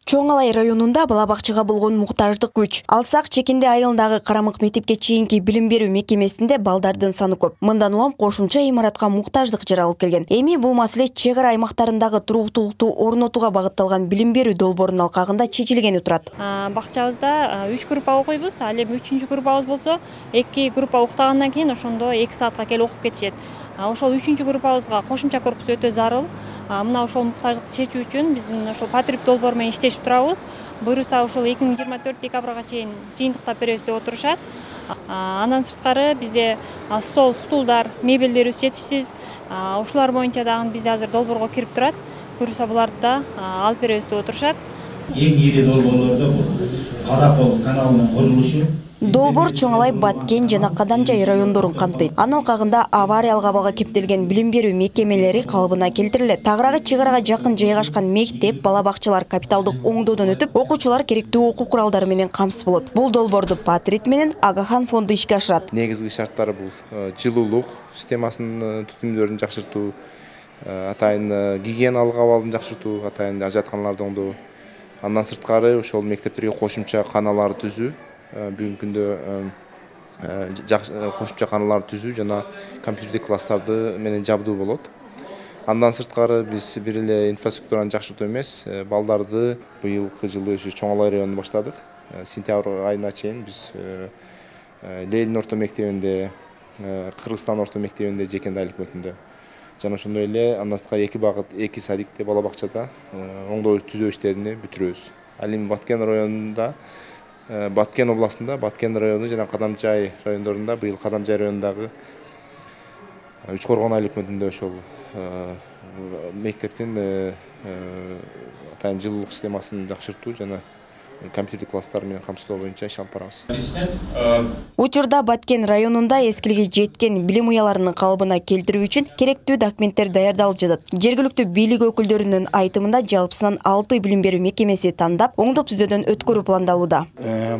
Чоң Алай районунда бала бакчага болгон муктаждык күч. Алсак Чекинде айылындагы Карамык мектепке чейинки билим берүү мекемесинде балдардын саны көп. Мындан улам кошумча имаратка муктаждык жаралып келген. Эми бул маселе чек ара аймактарындагы туруктуулукту орнотууга багытталган билим берүү долбоорунун алкагында чечилгени турат. Бакчабызда 3 группа окуйбуз. Ал эми 3-чү группабыз болсо 2 группа уктагандан кийин ошондо 2 саатка келип окуп кетишет. Ошол 3-чү группабызга кошумча корпус өтө зарыл. Мына ошол муктаждыкты чечүү үчүн биздин ошол патрип долбоор менен иштешип турабыз. Буюрса ошол 2024 декабрга чейин жыйынтыктап беребиз деп отурушат. Андан сырткары бизде стулдар, мебелдерибиз жетишсиз. Ушулар боюнча дагы бизде азыр долбоорго кирип турат. Буюрса буларды да алып беребиз деп отурушат. Эң ири долбоорлордо бул Каракол каналынын курулушу. Долбоор Чоң Алай, Баткен жана Кадамжай райондорун камтыйт. Анын алкагында авариялык абалга кептелген билим берүү мекемелери калыбына келтирилет. Тагыраагы чек арага жакын жайгашкан мектеп, бала бакчалар капиталдык оңдоодон өтүп, окуучулар керектүү окуу куралдары менен камсыз болот. Бул долбоорду Патрит менен Агахан фонду ишке ашырат. Негизги шарттары бул жылуулук системасынын түзүмдөрүн жакшыртуу, атайын гигиеналык абалын жакшыртуу, атайын ажатканаларды оңдоо. Андан сырткары ошол мектептерге кошумча каналар түзүү, бүгүнкү күндө кошумча каналар түзүү жана компьютердик класстарды менен жабдуу болот. Андан сырткары биз бир эле инфраструктураны жакшыртуу эмес, балдарды быйылкы жылы Чоң Алай районунда баштадык. Сентябрь айына чейин биз Ленин орто мектебинде, Кыргызстан орто мектебинде, Жекенде айлык мектебинде жана ошондой эле андан сырткары 2 багыт, 2 садикте, бала бакчада оңдоо түзөө иштерин бүтүрөбүз. Ал эми Баткен районунда, Баткен областында, Баткен району жана Кадамжай райондорунда, быйыл Кадамжай районундагы Үч Коргон айлык мектебинде ошол мектептин атайын жылуулук системасын жакшыртуу жана компьютер класстары менен камсыздоо боюнча иш алып барабыз. Учурда Баткен районунда эскилиги жеткен билим уяларынын калыбына келтирүү үчүн керектүү документтер даярдалып жатат. Жергиликтүү бийлик өкүлдөрүнүн айтымында жалпысынан 6 билим берүү мекемеси тандап, оңдоп түзөөдөн өткөрүү пландалууда.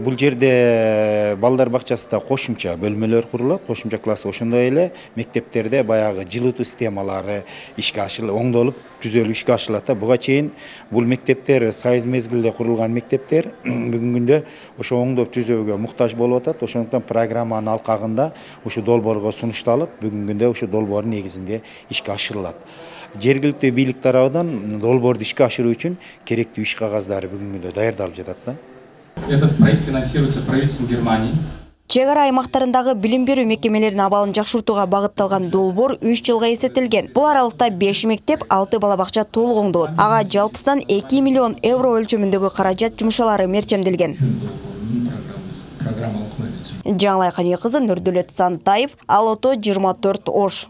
Бул жерде балдар бакчасында кошумча бөлмөлөр курулат, кошумча класс, ошондой эле мектептерде баягы жылытуу системалары ишке ашырылып, оңдолуп, түзөлүп ишке ашырылат. Буга чейин бул мектептер сайыз мезгилде курулган мектептер бүгүнкү күндө ошо оңдоп түзөөгө муктаж болуп атат. Ошондуктан программанын алкагында ушу долбоорго сунушталып, бүгүнкү күндө ушу долбоордун негизинде ишке ашырылат. Жергиликтүү бийлик тарабынан долбоорду ишке ашыруу үчүн керектүү иш кагаздары бүгүнкү күндө даярдалып жатат. Этот проект финансируется правительством Германии. Чек ара аймактарындагы билим берүү мекемелеринин абалын жакшыртууга багытталган долбоор 3 жылга эсептелген. Бул аралыкта 5 мектеп, 6 бала бакча толук оңдолот. Ага жалпысынан 2 миллион евро өлчөмүндөгү каражат жумшалары мерчемделген. Жаңылай Кания кызы, Нурдулет Сантаев, Алото 24 Ош.